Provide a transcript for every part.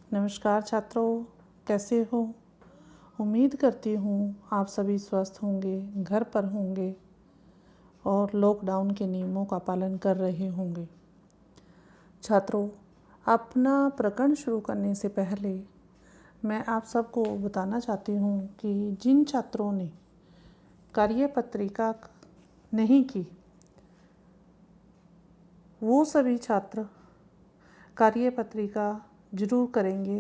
नमस्कार छात्रों, कैसे हो? उम्मीद करती हूँ आप सभी स्वस्थ होंगे, घर पर होंगे और लॉकडाउन के नियमों का पालन कर रहे होंगे। छात्रों, अपना प्रकरण शुरू करने से पहले मैं आप सबको बताना चाहती हूँ कि जिन छात्रों ने कार्यपत्रिका नहीं की, वो सभी छात्र कार्यपत्रिका जरूर करेंगे।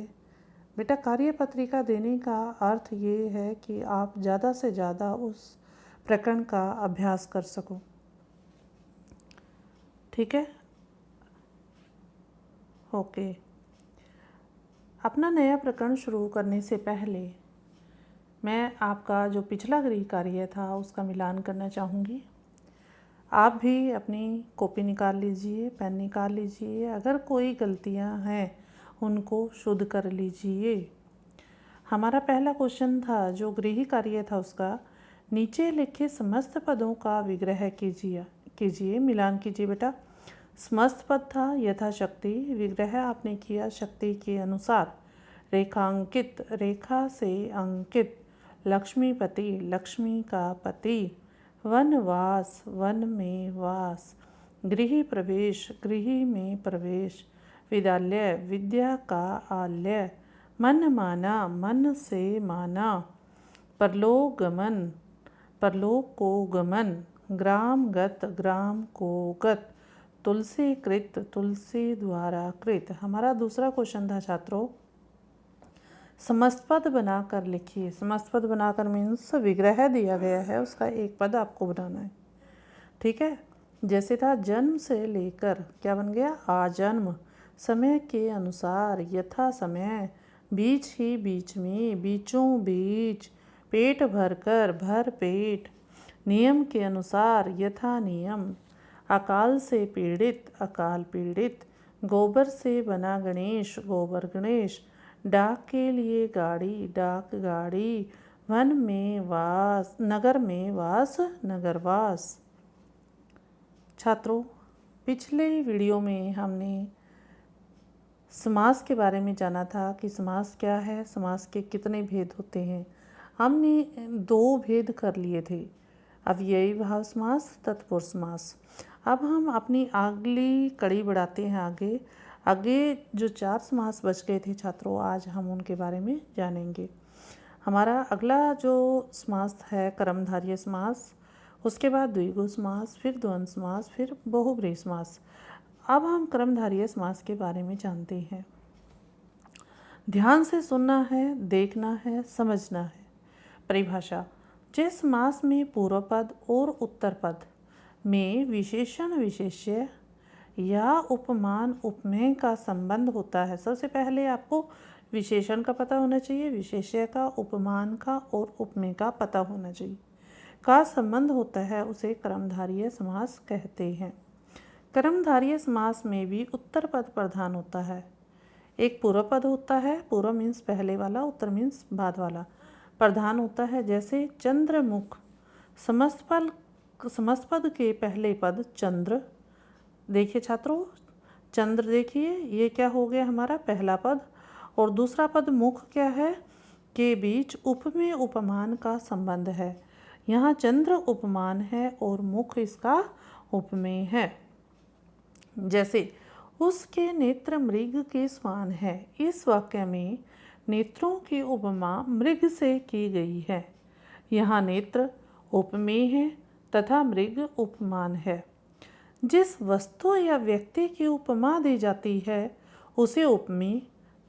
बेटा, कार्यपत्रिका देने का अर्थ ये है कि आप ज़्यादा से ज़्यादा उस प्रकरण का अभ्यास कर सको। ठीक है? ओके। अपना नया प्रकरण शुरू करने से पहले मैं आपका जो पिछला गृह कार्य था उसका मिलान करना चाहूँगी। आप भी अपनी कॉपी निकाल लीजिए, पेन निकाल लीजिए। अगर कोई गलतियाँ हैं उनको शुद्ध कर लीजिए। हमारा पहला क्वेश्चन था, जो गृह कार्य था उसका, नीचे लिखे समस्त पदों का विग्रह कीजिए, मिलान कीजिए। बेटा, समस्त पद था यथाशक्ति, विग्रह आपने किया शक्ति के अनुसार। रेखांकित, रेखा से अंकित। लक्ष्मीपति, लक्ष्मी का पति। वनवास, वन में वास। गृह प्रवेश, गृह में प्रवेश। विद्यालय, विद्या का आलय। मन माना, मन से माना। परलोक गमन, परलोक को गमन। ग्राम गत, ग्राम को गत। तुलसी कृत, तुलसी द्वारा कृत। हमारा दूसरा क्वेश्चन था छात्रों, समस्त पद बनाकर लिखिए। समस्त पद बनाकर मीन्स विग्रह दिया गया है, उसका एक पद आपको बनाना है। ठीक है? जैसे था जन्म से लेकर, क्या बन गया? आजन्म। समय के अनुसार, यथा समय। बीच ही बीच में, बीचों बीच। पेट भरकर, भर पेट। नियम के अनुसार, यथा नियम। अकाल से पीड़ित, अकाल पीड़ित। गोबर से बना गणेश, गोबर गणेश। डाक के लिए गाड़ी, डाक गाड़ी। वन में वास, नगर में वास, नगरवास। छात्रों, पिछले वीडियो में हमने समास के बारे में जाना था कि समास क्या है, समास के कितने भेद होते हैं। हमने 2 भेद कर लिए थे, अव्ययी भाव समास, तत्पुरुष समास। अब हम अपनी अगली कड़ी बढ़ाते हैं आगे। आगे जो 4 समास बच गए थे छात्रों, आज हम उनके बारे में जानेंगे। हमारा अगला जो समास है कर्मधारय समास, उसके बाद द्विगु समास, फिर द्वंद्व समास, फिर बहुब्रीहि समास। अब हम कर्मधारय समास के बारे में जानते हैं। ध्यान से सुनना है, देखना है, समझना है। परिभाषा, जिस समास में पूर्व पद और उत्तर पद में विशेषण विशेष्य या उपमान उपमेय का संबंध होता है। सबसे पहले आपको विशेषण का पता होना चाहिए, विशेष्य का, उपमान का और उपमेय का पता होना चाहिए। का संबंध होता है, उसे कर्मधारय समास कहते हैं। कर्मधारय समास में भी उत्तर पद प्रधान होता है। एक पूर्व पद होता है, पूर्व मीन्स पहले वाला, उत्तर मीन्स बाद वाला, प्रधान होता है। जैसे चंद्रमुख, समस्त पद के पहले पद चंद्र। देखिए छात्रों, चंद्र देखिए, ये क्या हो गया हमारा पहला पद। और दूसरा पद मुख क्या है? के बीच उपमेय उपमान का संबंध है। यहाँ चंद्र उपमान है और मुख इसका उपमेय है। जैसे उसके नेत्र मृग के समान है। इस वाक्य में नेत्रों की उपमा मृग से की गई है। यहाँ नेत्र उपमेय है तथा मृग उपमान है। जिस वस्तु या व्यक्ति की उपमा दी जाती है उसे उपमेय,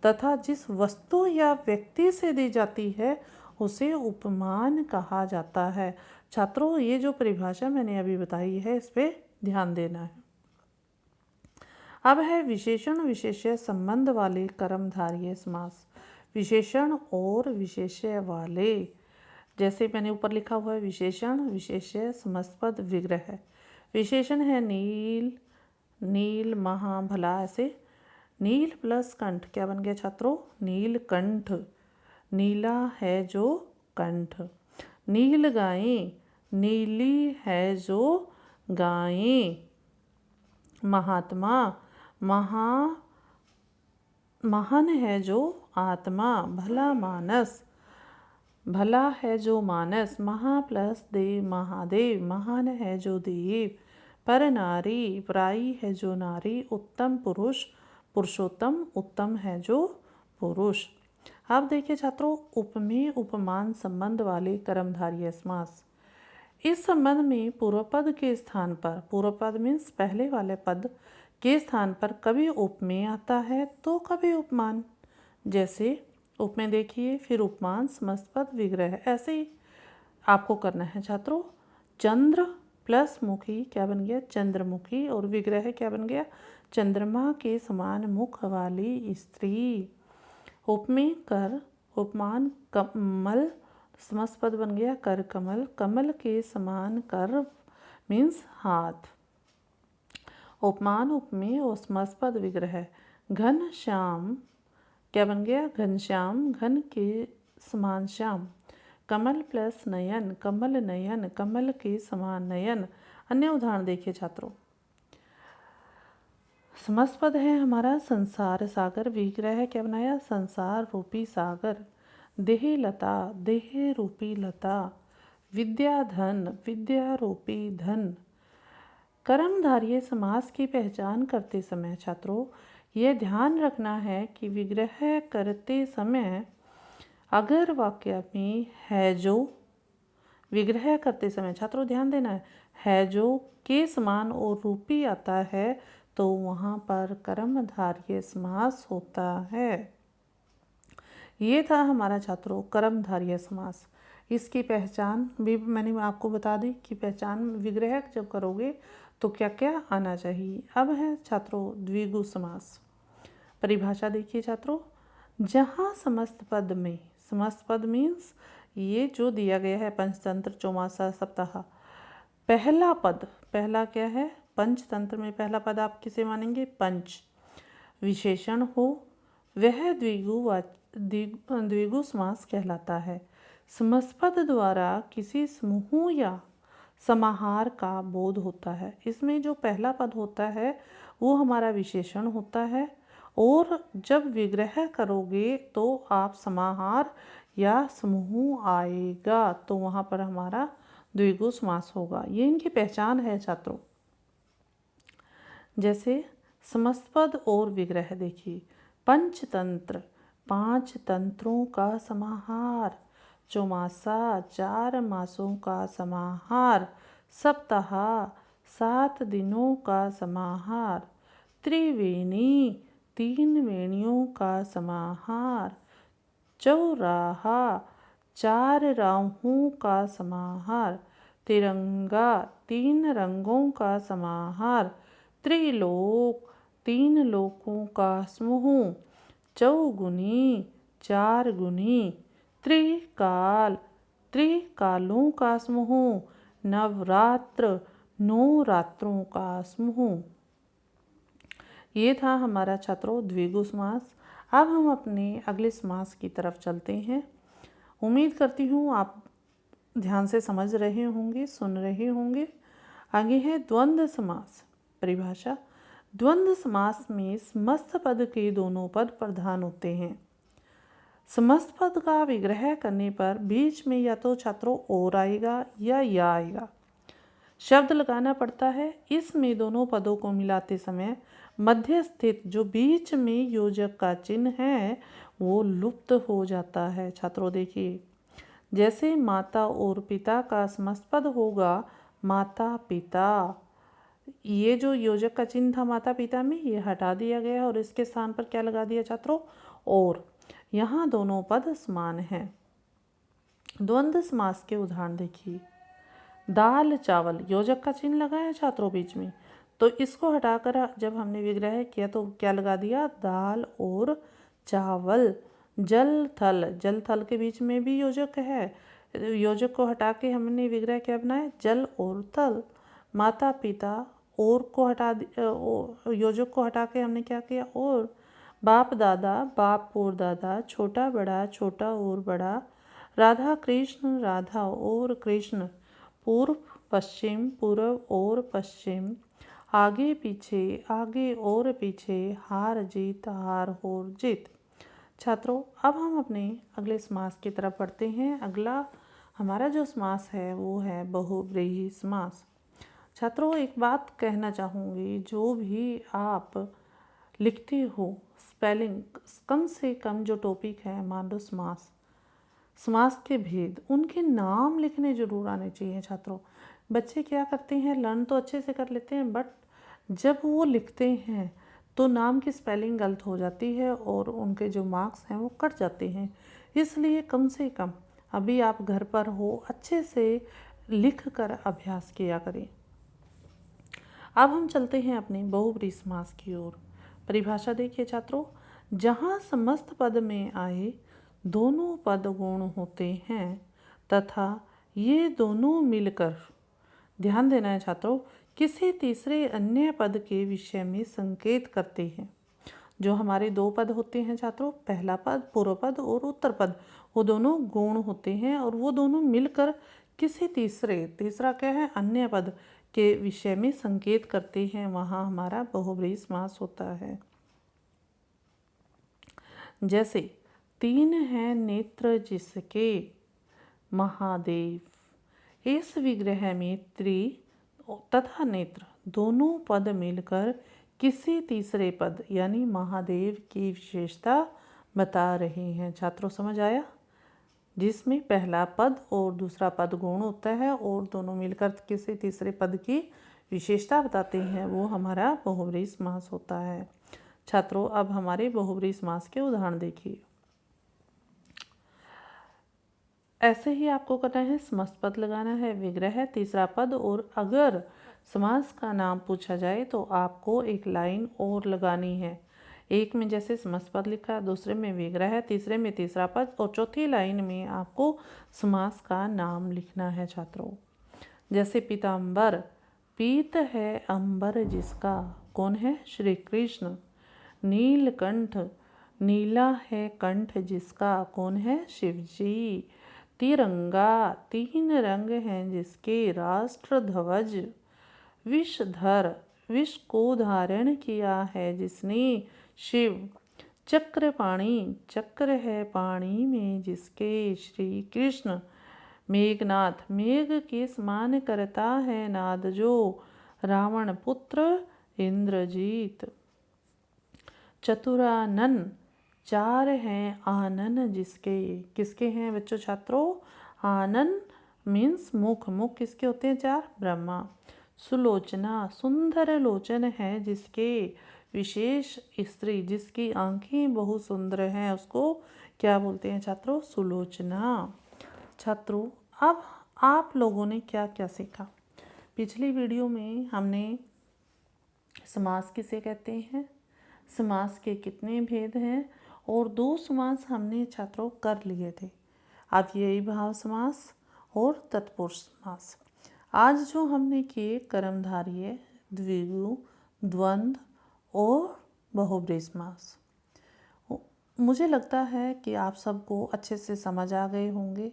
तथा जिस वस्तु या व्यक्ति से दी जाती है उसे उपमान कहा जाता है। छात्रों, ये जो परिभाषा मैंने अभी बताई है, इस पर ध्यान देना है। अब है विशेषण विशेष्य संबंध वाले कर्मधारय समास। विशेषण और विशेष्य वाले, जैसे मैंने ऊपर लिखा हुआ है, विशेषण विशेष्य समस्त पद विग्रह। विशेषण है नील, नील, महा, भला, ऐसे। नील प्लस कंठ क्या बन गया छात्रों? नीलकंठ। नीला है जो कंठ। नील गायें, नीली है जो गायें। महात्मा, महान है जो आत्मा, भला मानस, भला है जो मानस, महा प्लस देव महादेव, महान है जो देव, पर नारी, पराई है जो नारी, उत्तम पुरुष, पुरुषोत्तम, उत्तम है जो पुरुष। अब देखिए छात्रों, उपमेय उपमान संबंध वाले कर्मधारय समास। इस संबंध में पूर्व पद के स्थान पर, पूर्व पद मीन्स पहले वाले पद के स्थान पर कभी उपमेय आता है तो कभी उपमान। जैसे उपमेय देखिए, फिर उपमान, समस्त पद, विग्रह, ऐसे ही आपको करना है छात्रों। चंद्र प्लस मुखी क्या बन गया? चंद्रमुखी, और विग्रह क्या बन गया? चंद्रमा के समान मुख वाली स्त्री। उपमेय कर, उपमान कमल, समस्त पद बन गया कर कमल, कमल के समान कर मीन्स हाथ। उपमान, उपमेय और समस्त पद, विग्रह। घन श्याम क्या बन गया? घनश्याम, घन के समान श्याम। कमल प्लस नयन, कमल नयन, कमल के समान नयन। अन्य उदाहरण देखिए छात्रों। समस्त पद है हमारा संसार सागर, विग्रह क्या बनाया? संसार रूपी सागर। देह लता, देह रूपी लता। विद्या धन, विद्या रूपी धन। कर्मधारय समास की पहचान करते समय छात्रों यह ध्यान रखना है कि विग्रह करते समय अगर वाक्य में है जो, विग्रह करते समय छात्रों ध्यान देना है जो के समान और रूपी आता है तो वहाँ पर कर्मधारय समास होता है। ये था हमारा छात्रों कर्मधारय समास। इसकी पहचान भी मैंने आपको बता दी कि पहचान विग्रह जब करोगे तो क्या क्या आना चाहिए। अब है छात्रों द्विगु समास। परिभाषा देखिए छात्रों, जहाँ समस्त पद में, समस्त पद मीन्स ये जो दिया गया है पंचतंत्र, चौमासा, सप्ताह, पहला पद, पहला क्या है? पंचतंत्र में पहला पद आप किसे मानेंगे? पंच। विशेषण हो वह द्विगु समास कहलाता है। समस्त पद द्वारा किसी समूह या समाहार का बोध होता है। इसमें जो पहला पद होता है वो हमारा विशेषण होता है, और जब विग्रह करोगे तो आप समाहार या समूह आएगा तो वहाँ पर हमारा द्विगु समास होगा। ये इनकी पहचान है छात्रों। जैसे समस्त पद और विग्रह देखिए, पंचतंत्र, पांच तंत्रों का समाहार। चौमासा, 4 मासों का समाहार। सप्ताह, 7 दिनों का समाहार। त्रिवेणी, 3 वेणियों का समाहार। चौराहा, 4 राहों का समाहार। तिरंगा, 3 रंगों का समाहार। त्रिलोक, 3 लोकों का समूह। चौगुनी, 4 गुनी। त्रिकाल, त्रिकालों का समूह। नवरात्र, 9 रात्रों का समूह। ये था हमारा छात्रों द्विगु समास। अब हम अपने अगले समास की तरफ चलते हैं। उम्मीद करती हूँ आप ध्यान से समझ रहे होंगे, सुन रहे होंगे। आगे है द्वंद्व समास। परिभाषा, द्वंद्व समास में समस्त पद के दोनों पद प्रधान होते हैं। समस्त पद का विग्रह करने पर बीच में या तो छात्रों और आएगा या आएगा, शब्द लगाना पड़ता है। इसमें दोनों पदों को मिलाते समय मध्य स्थित जो बीच में योजक का चिन्ह है वो लुप्त हो जाता है। छात्रों देखिए, जैसे माता और पिता का समस्त पद होगा माता पिता, ये जो योजक का चिन्ह था माता पिता में ये हटा दिया गया और इसके स्थान पर क्या लगा दिया छात्रों? और। यहाँ दोनों पद समान हैं। द्वंद्व समास के उदाहरण देखिए। दाल चावल, योजक का चिन्ह लगा है छात्रों बीच में, तो इसको हटाकर जब हमने विग्रह किया तो क्या लगा दिया? दाल और चावल। जल थल, जल थल के बीच में भी योजक है, योजक को हटा के हमने विग्रह क्या बनाया? जल और थल। माता पिता, और को हटा योजक को हटा के हमने क्या किया? और। बाप दादा, बाप और दादा। छोटा बड़ा, छोटा और बड़ा। राधा कृष्ण, राधा और कृष्ण। पूर्व पश्चिम, पूर्व और पश्चिम। आगे पीछे, आगे और पीछे, हार जीत, हार और जीत। छात्रों, अब हम अपने अगले समास की तरफ बढ़ते हैं। अगला हमारा जो समास है वो है बहुव्रीहि समास। छात्रों, एक बात कहना चाहूँगी, जो भी आप लिखते हो स्पेलिंग, कम से कम जो टॉपिक है, मान लो समास, समास के भेद, उनके नाम लिखने जरूर आने चाहिए। छात्रों, बच्चे क्या करते हैं, लर्न तो अच्छे से कर लेते हैं, बट जब वो लिखते हैं तो नाम की स्पेलिंग गलत हो जाती है और उनके जो मार्क्स हैं वो कट जाते हैं। इसलिए कम से कम अभी आप घर पर हो, अच्छे से लिख कर अभ्यास किया करें। अब हम चलते हैं अपने बहुव्रीहि समास की ओर। परिभाषा देखिए छात्रों, जहाँ समस्त पद में आए दोनों पद गुण होते हैं तथा ये दोनों मिलकर, ध्यान देना है छात्रों, किसी तीसरे अन्य पद के विषय में संकेत करते हैं। जो हमारे दो पद होते हैं छात्रों, पहला पद पूर्व पद और उत्तर पद, वो दोनों गुण होते हैं और वो दोनों मिलकर किसी तीसरा क्या है, अन्य पद के विषय में संकेत करते हैं। वहाँ हमारा बहुव्रीहि समास होता है। जैसे तीन हैं नेत्र जिसके महादेव, इस विग्रह में त्रि तथा नेत्र दोनों पद मिलकर किसी तीसरे पद यानी महादेव की विशेषता बता रहे हैं। छात्रों, समझ आया? जिसमें पहला पद और दूसरा पद गुण होता है और दोनों मिलकर किसी तीसरे पद की विशेषता बताते हैं, वो हमारा बहुव्रीहि समास होता है। छात्रों, अब हमारे बहुव्रीहि समास के उदाहरण देखिए। ऐसे ही आपको करना है, समस्त पद लगाना है, विग्रह तीसरा पद, और अगर समास का नाम पूछा जाए तो आपको एक लाइन और लगानी है। एक में जैसे समस्त पद लिखा, दूसरे में विग्रह, तीसरे में तीसरा पद और चौथी लाइन में आपको समास का नाम लिखना है। छात्रों, जैसे पीताम्बर, पीत है अंबर जिसका, कौन है, श्री कृष्ण। नीलकंठ, नीला है कंठ जिसका, कौन है, शिव जी। तिरंगा, तीन रंग हैं जिसके, राष्ट्र ध्वज। विषधर, विष को धारण किया है जिसने, शिव। चक्रपाणी, चक्र है पानी में जिसके, श्री कृष्ण। मेघनाथ, मेघ के समान करता है नाद जो, रावण पुत्र इंद्रजीत। चतुरानन, चार हैं आनन जिसके, किसके हैं बच्चों? छात्रों, आनन मीन्स मुख, मुख किसके होते हैं? चार, ब्रह्मा। सुलोचना, सुंदर लोचन है जिसके, विशेष स्त्री, जिसकी आंखें बहुत सुंदर हैं, उसको क्या बोलते हैं छात्रों? सुलोचना। छात्रों, अब आप लोगों ने क्या क्या सीखा? पिछली वीडियो में हमने समास किसे कहते हैं, समास के कितने भेद हैं, और दो समास हमने छात्रों कर लिए थे। अब यही भाव समास और तत्पुरुष समास। आज जो हमने किए कर्मधारय, द्विगु, द्वंद्व और बहुव्रीहि समास, मुझे लगता है कि आप सबको अच्छे से समझ आ गए होंगे,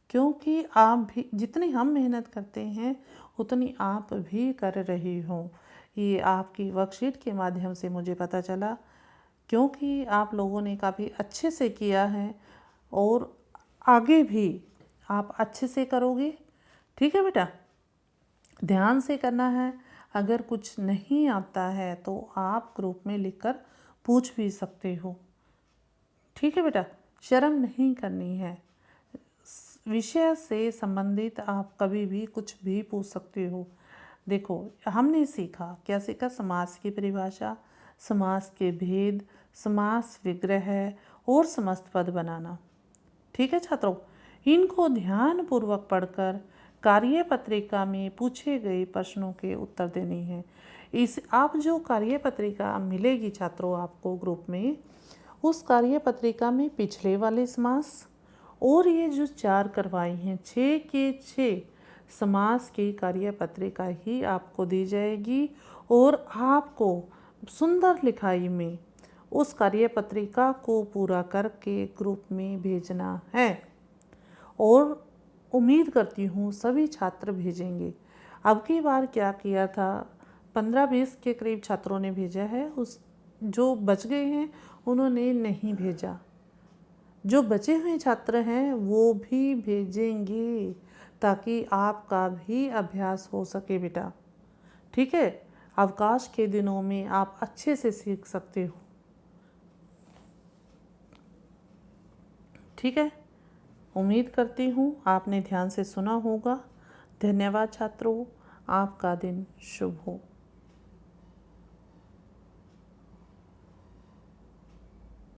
क्योंकि आप भी जितनी हम मेहनत करते हैं उतनी आप भी कर रही हो। ये आपकी वर्कशीट के माध्यम से मुझे पता चला, क्योंकि आप लोगों ने काफ़ी अच्छे से किया है और आगे भी आप अच्छे से करोगे। ठीक है बेटा, ध्यान से करना है। अगर कुछ नहीं आता है तो आप ग्रुप में लिखकर पूछ भी सकते हो। ठीक है बेटा, शर्म नहीं करनी है। विषय से संबंधित आप कभी भी कुछ भी पूछ सकते हो। देखो, हमने सीखा, क्या सीखा? समास की परिभाषा, समास के भेद, समास विग्रह और समस्त पद बनाना। ठीक है छात्रों, इनको ध्यान पूर्वक पढ़कर कार्य पत्रिका में पूछे गए प्रश्नों के उत्तर देने हैं। इस आप जो कार्य पत्रिका मिलेगी छात्रों आपको ग्रुप में, उस कार्य पत्रिका में पिछले वाले समास और ये जो 4 करवाई हैं, 6 के 6 समास की कार्य पत्रिका ही आपको दी जाएगी और आपको सुंदर लिखाई में उस कार्य पत्रिका को पूरा करके ग्रुप में भेजना है, और उम्मीद करती हूँ सभी छात्र भेजेंगे। अब की बार क्या किया था, 15-20 के करीब छात्रों ने भेजा है। उस जो बच गए हैं उन्होंने नहीं भेजा। जो बचे हुए छात्र हैं वो भी भेजेंगे ताकि आपका भी अभ्यास हो सके बेटा। ठीक है, अवकाश के दिनों में आप अच्छे से सीख सकते हो। ठीक है, उम्मीद करती हूँ आपने ध्यान से सुना होगा। धन्यवाद छात्रों, आपका दिन शुभ हो।